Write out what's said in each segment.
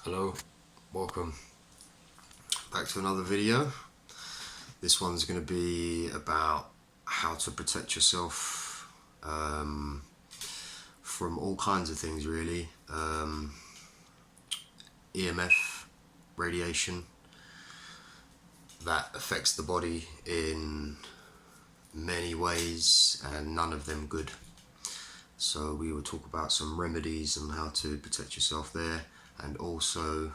Hello, welcome back to another video. This one's going to be about how to protect yourself from all kinds of things, really. EMF, radiation, that affects the body in many ways and none of them good. So we will talk about some remedies on how to protect yourself there, and also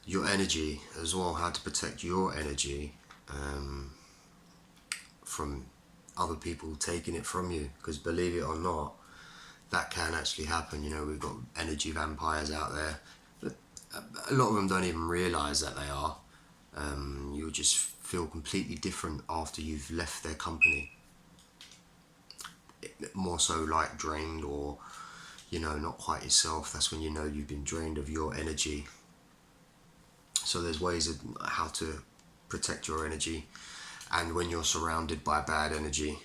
your energy as well, how to protect your energy from other people taking it from you, because believe it or not, that can actually happen. You know, we've got energy vampires out there, but a lot of them don't even realize that they are. You'll just feel completely different after you've left their company, more so like drained, or you know, not quite yourself. That's when you know you've been drained of your energy. So there's ways of how to protect your energy, and when you're surrounded by bad energy,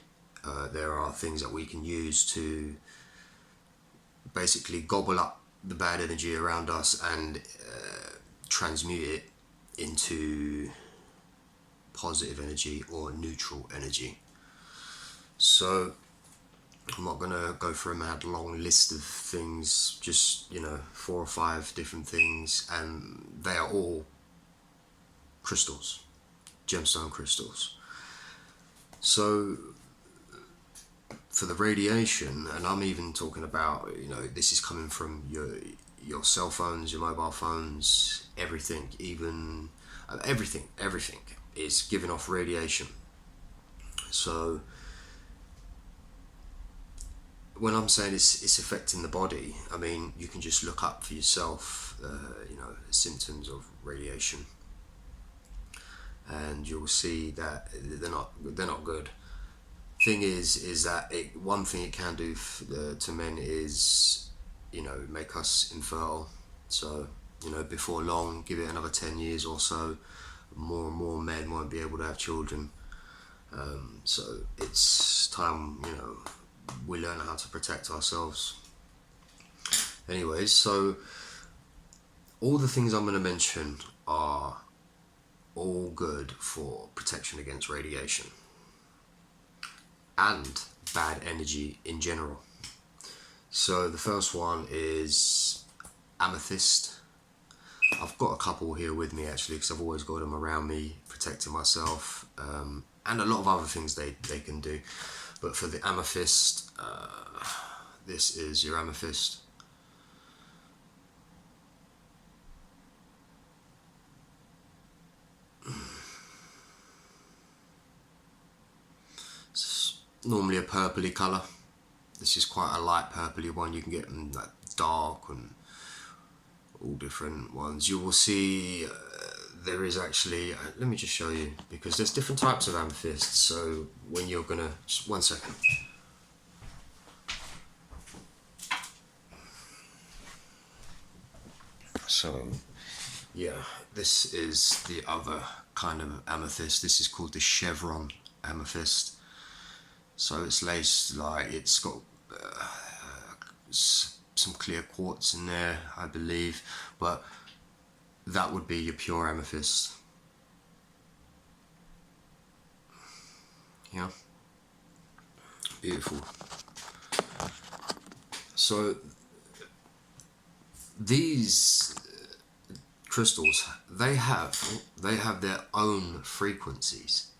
there are things that we can use to basically gobble up the bad energy around us and transmute it into positive energy or neutral energy. So I'm not going to go through a mad long list of things, just, you know, 4 or 5 different things, and they are all crystals, gemstone crystals. So for the radiation, and I'm even talking about, you know, this is coming from your cell phones, your mobile phones, everything, even everything is giving off radiation. So when I'm saying it's affecting the body, I mean, you can just look up for yourself, you know, symptoms of radiation, and you'll see that they're not good. Thing is that one thing it can do to men is, you know, make us infertile. So, you know, before long, give it another 10 years or so, more and more men won't be able to have children. So it's time, you know, we learn how to protect ourselves. Anyways, so all the things I'm going to mention are all good for protection against radiation and bad energy in general. So the first one is amethyst. I've got a couple here with me actually, because I've always got them around me, protecting myself, and a lot of other things they can do. But for the amethyst, this is your amethyst. It's normally a purpley colour. This is quite a light purpley one. You can get them like dark and all different ones. You will see there is actually, let me just show you, because there's different types of amethysts. So when you're gonna, just 1 second. So yeah, this is the other kind of amethyst. This is called the chevron amethyst. So it's laced, like, it's got some clear quartz in there, I believe, but that would be your pure amethyst. Yeah, beautiful. So these crystals, they have their own frequencies,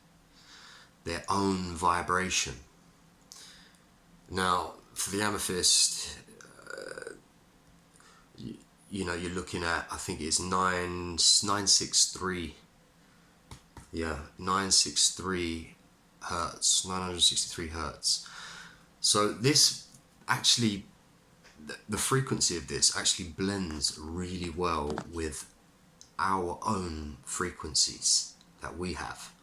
their own vibration. Now for the amethyst, you know, you're looking at, I think it's 963, yeah, 963 hertz, 963 hertz. So this actually, the frequency of this actually blends really well with our own frequencies that we have.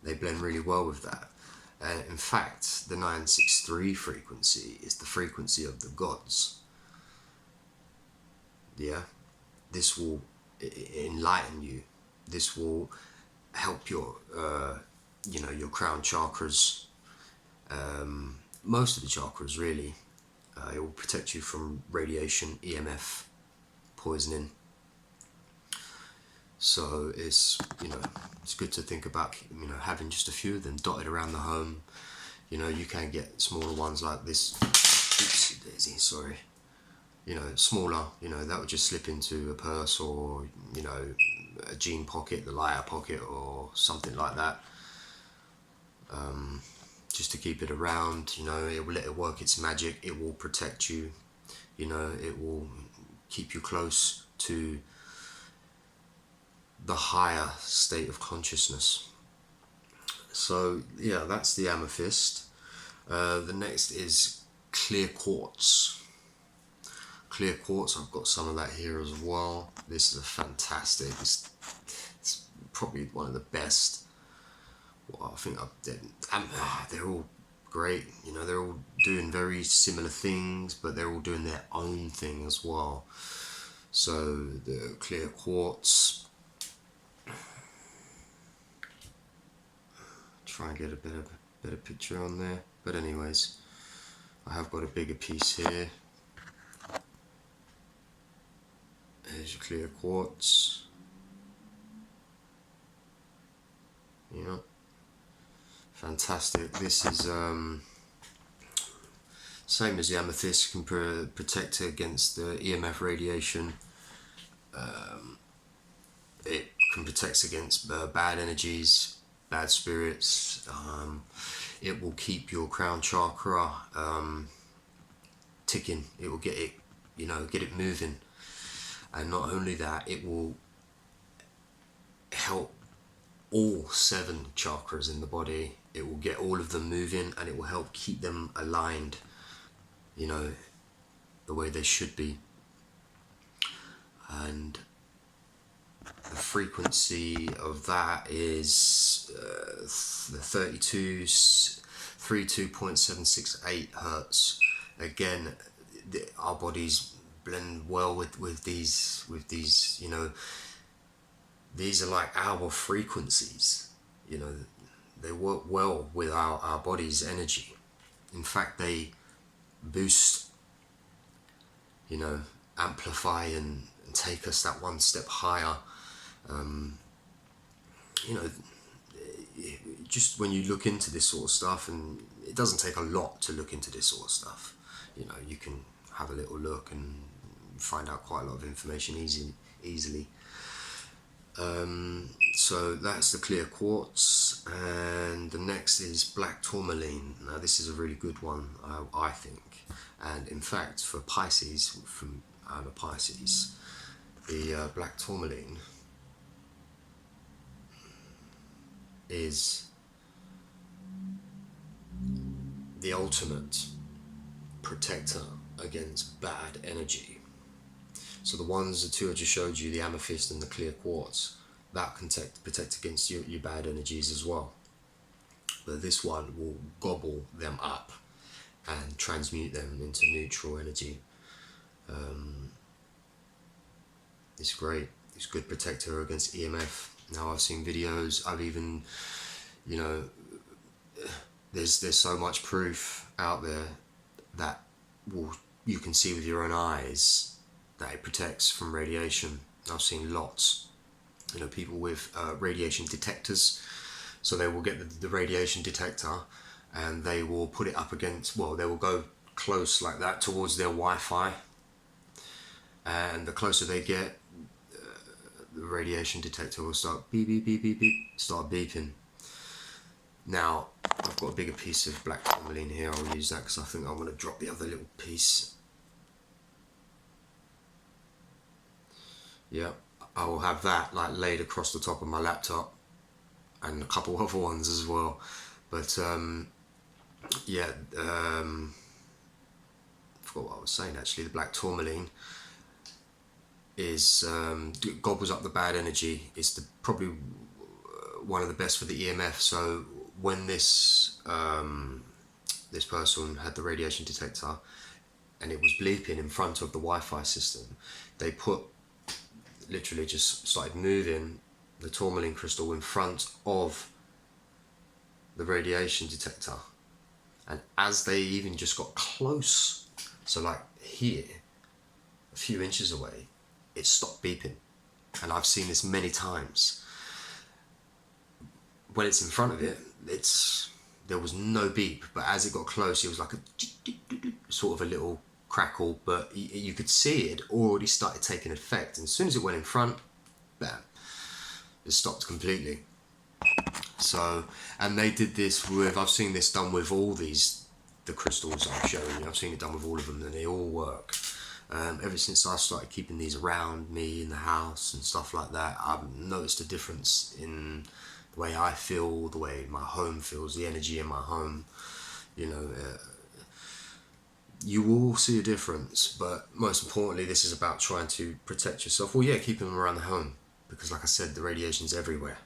They blend really well with that. In fact, the 963 frequency is the frequency of the gods. Yeah, this will enlighten you. This will help your, you know, your crown chakras, most of the chakras really, It will protect you from radiation, EMF, poisoning. So it's, it's good to think about, having just a few of them dotted around the home. You can get smaller ones like this. Oopsie daisy, sorry. Smaller, that would just slip into a purse, or, a jean pocket, the lighter pocket, or something like that. Just to keep it around, it will let it work its magic. It will protect you, it will keep you close to the higher state of consciousness. So yeah, that's the amethyst. The next is clear quartz. Clear quartz, I've got some of that here as well. This is a fantastic, it's probably one of the best. Well, I think they're all great. They're all doing very similar things, but they're all doing their own thing as well. So the clear quartz, try and get a better picture on there. But anyways, I have got a bigger piece here. There's your clear quartz. Fantastic. This is same as the amethyst, can protect against the EMF radiation. It can protect against bad energies, bad spirits. It will keep your crown chakra ticking. It will get it moving. And not only that, it will help all 7 chakras in the body. It will get all of them moving, and it will help keep them aligned, the way they should be. And the frequency of that is the 32.768 hertz. Again, our bodies blend well with these, these are like our frequencies. They work well with our body's energy. In fact, they boost, amplify and take us that one step higher. Just when you look into this sort of stuff, and it doesn't take a lot to look into this sort of stuff, you can have a little look and find out quite a lot of information easily. So that's the clear quartz, and the next is black tourmaline. Now this is a really good one, I think, and in fact for Pisces, I'm a Pisces, the black tourmaline is the ultimate protector against bad energy. So the two I just showed you, the amethyst and the clear quartz, that can protect against your bad energies as well. But this one will gobble them up and transmute them into neutral energy. It's great. It's a good protector against EMF. Now I've seen videos, I've even, there's so much proof out there that you can see with your own eyes that it protects from radiation. I've seen lots, people with radiation detectors. So they will get the radiation detector, and they will put it up against, they will go close like that towards their Wi-Fi, and the closer they get, the radiation detector will start beep beep beep beep beep, start beeping. Now I've got a bigger piece of black tourmaline here. I'll use that because I think I'm going to drop the other little piece. Yeah, I will have that like laid across the top of my laptop, and a couple other ones as well. But I forgot what I was saying actually. The black tourmaline is gobbles up the bad energy. It's probably one of the best for the EMF. So when this person had the radiation detector and it was bleeping in front of the Wi-Fi system, they literally just started moving the tourmaline crystal in front of the radiation detector, and as they even just got close So like here, a few inches away, it stopped beeping. And I've seen this many times. When it's in front of it, there was no beep, but as it got close, it was like a sort of a little crackle, but you could see it already started taking effect. And as soon as it went in front, bam, it stopped completely. So, and they did this with, I've seen this done with all the crystals I'm showing you. I've seen it done with all of them, and they all work. Ever since I started keeping these around me in the house and stuff like that, I've noticed a difference in the way I feel, the way my home feels, the energy in my home. You know, you will see a difference, but most importantly, this is about trying to protect yourself. Well, yeah, keeping them around the home, because like I said, the radiation's everywhere.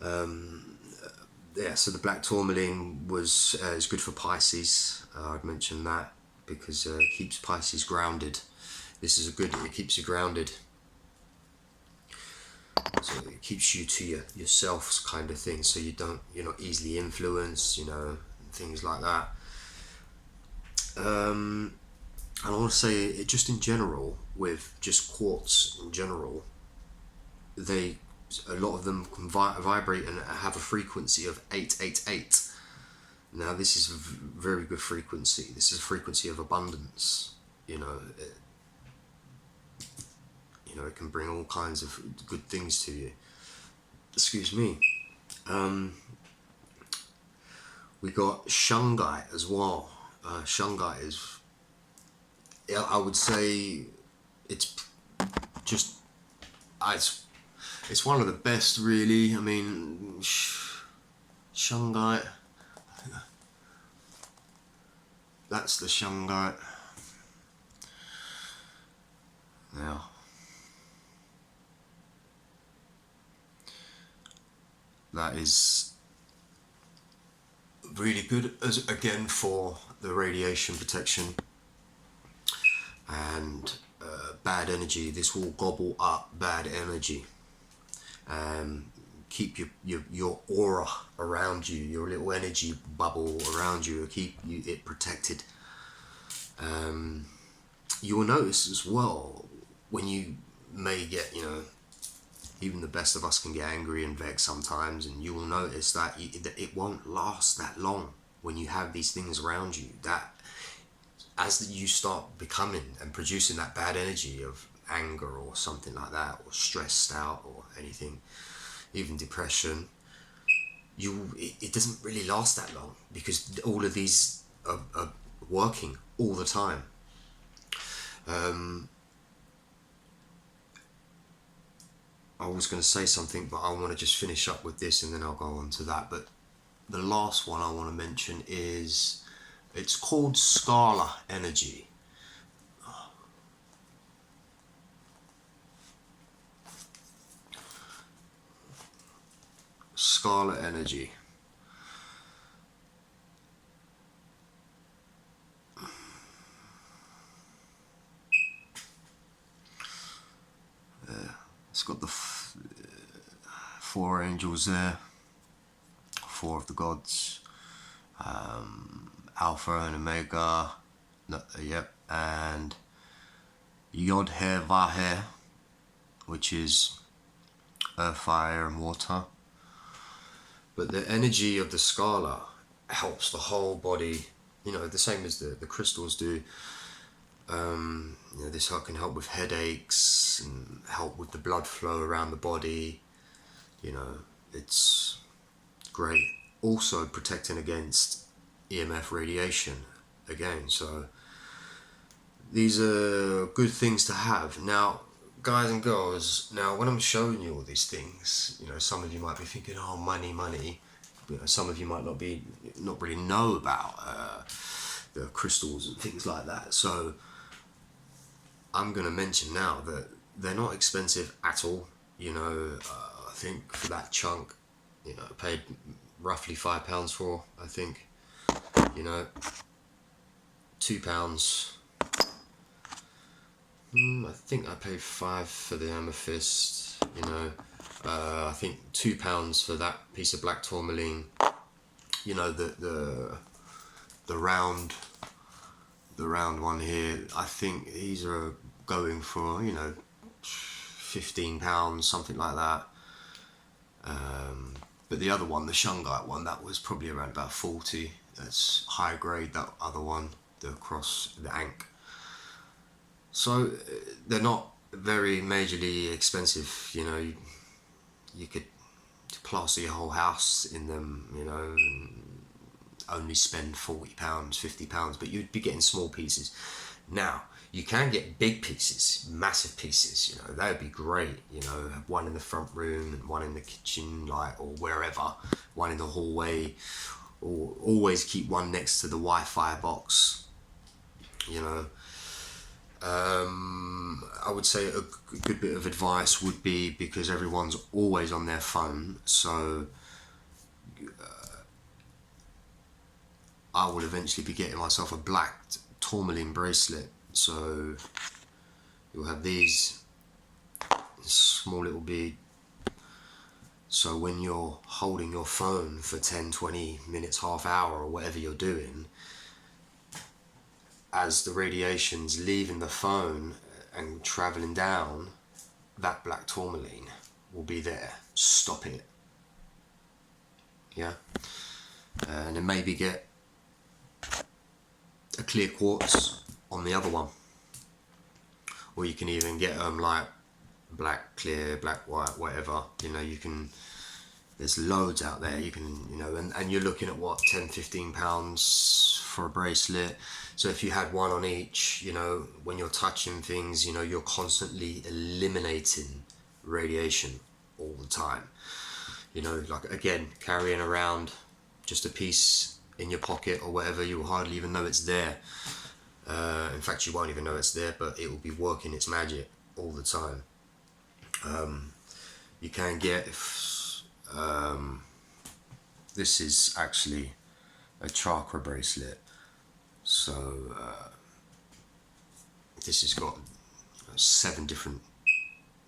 Yeah, so the black tourmaline is good for Pisces. I'd mentioned that because it keeps Pisces grounded. This is it keeps you grounded. So it keeps you to yourself kind of thing, so you're not easily influenced, things like that. And I want to say it just in general, with just quartz in general, a lot of them can vibrate and have a frequency of 888. Now this is a very good frequency. This is a frequency of abundance. It can bring all kinds of good things to you. Excuse me. We got Shungite as well. Shungite is, I would say, it's just, it's one of the best, really. I mean, Shungite. That's the Shungite. Now, that is really good again for the radiation protection and bad energy. This will gobble up bad energy. Keep your aura around you, your little energy bubble around you, keep it protected. You will notice as well when you may get, even the best of us can get angry and vexed sometimes, and you will notice that it won't last that long when you have these things around you. That as you start becoming and producing that bad energy of anger or something like that, or stressed out or anything, even depression, it doesn't really last that long, because all of these are working all the time. I was going to say something, but I want to just finish up with this and then I'll go on to that. But the last one I want to mention it's called scarla energy. Scarla energy. It's got the four angels there, four of the gods, Alpha and Omega, and Yod He Vahe, which is earth, fire and water. But the energy of the Scala helps the whole body, the same as the crystals do. This can help with headaches and help with the blood flow around the body. It's great. Also protecting against EMF radiation again. So these are good things to have. Now, guys and girls, when I'm showing you all these things, some of you might be thinking, oh, money. Some of you might not really know about the crystals and things like that. So I'm going to mention now that they're not expensive at all. I think for that chunk, I paid roughly £5 for, I think. £2. I think I paid £5 for the amethyst. I think £2 for that piece of black tourmaline. The round the round one here, I think these are going for, you know, £15, something like that. But the other one, the Shungite one, that was probably around about 40. That's high grade, that other one, the across the Ankh. So they're not very majorly expensive, you know. You could plaster your whole house in them, you know, and only spend £40, £50, but you'd be getting small pieces. Now, you can get big pieces, massive pieces, you know, that would be great, you know, have one in the front room and one in the kitchen, like, or wherever, one in the hallway, or always keep one next to the Wi-Fi box, you know. I would say a good bit of advice would be, because everyone's always on their phone, so I will eventually be getting myself a black tourmaline bracelet. So you'll have these, small little bead. So when you're holding your phone for 10, 20 minutes, half hour, or whatever you're doing, as the radiation's leaving the phone and traveling down, that black tourmaline will be there. Stop it. Yeah. And then maybe get a clear quartz on the other one, or you can even get them like black clear, black white, whatever, you know. You can, there's loads out there, you can, you know, and you're looking at what, £10-15 for a bracelet. So if you had one on each, you know, when you're touching things, you know, you're constantly eliminating radiation all the time, you know. Like, again, carrying around just a piece in your pocket or whatever, you will hardly even know it's there. In fact, you won't even know it's there, but it will be working its magic all the time. You can get, this is actually a chakra bracelet. So this has got 7 different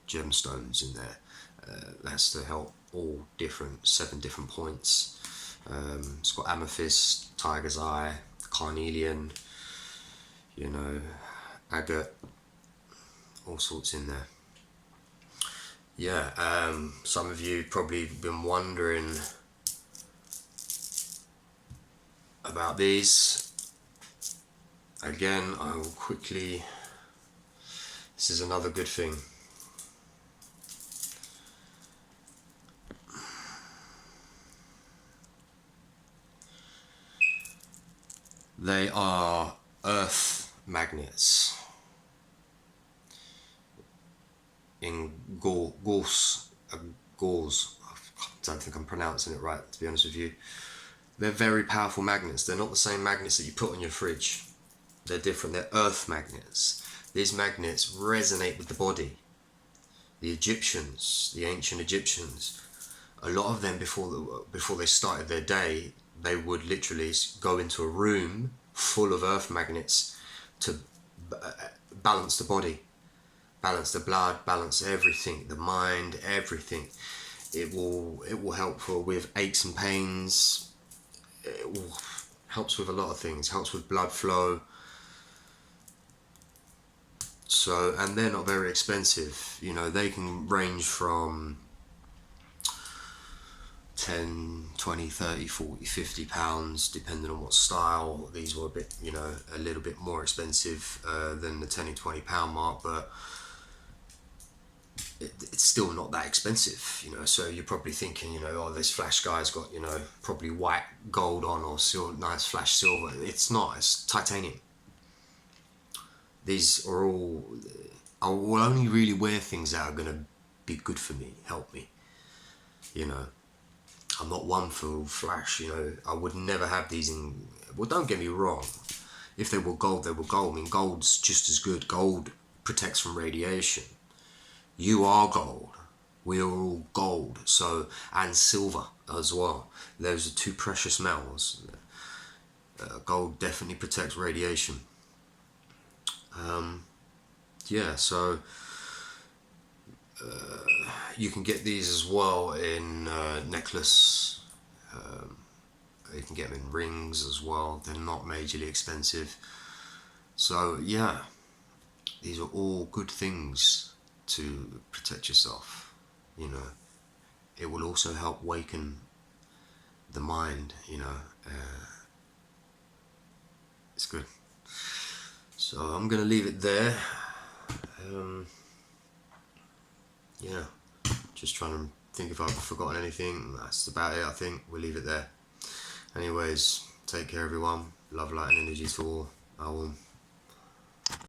gemstones in there. That's to help all different 7 different points. It's got amethyst, tiger's eye, carnelian, you know, agate, all sorts in there. Yeah, some of you probably been wondering about these. Again, I will quickly, this is another good thing. They are earth magnets in gauze. I don't think I'm pronouncing it right, to be honest with you. They're very powerful magnets. They're not the same magnets that you put on your fridge. They're different. They're earth magnets. These magnets resonate with the body. The Egyptians, the ancient Egyptians, a lot of them before they started their day, they would literally go into a room full of earth magnets to balance the body, balance the blood, balance everything, the mind, everything. It will help with aches and pains. Helps with a lot of things. Helps with blood flow. So, and they're not very expensive. You know, they can range from 10, 20, 30, 40, 50 pounds, depending on what style. These were a bit, you know, a little bit more expensive than the 10 and 20 pound mark, but it's still not that expensive, you know. So you're probably thinking, you know, oh, this flash guy's got, you know, probably white gold on, or nice flash silver. It's not, it's titanium. These are all, I will only really wear things that are going to be good for me, help me, you know. I'm not one for flash, you know. I would never have these in, well, don't get me wrong, if they were gold, they were gold. I mean, gold's just as good. Gold protects from radiation. You are gold. We are all gold. So, and silver as well. Those are 2 precious metals. Gold definitely protects radiation. Yeah, so you can get these as well in necklace. You can get them in rings as well. They're not majorly expensive. So yeah, these are all good things to protect yourself. You know, it will also help waken the mind. You know, it's good. So I'm gonna leave it there. Yeah, just trying to think if I've forgotten anything. That's about it. I think we'll leave it there. Anyways, take care, everyone. Love, light, and energy to all. I will.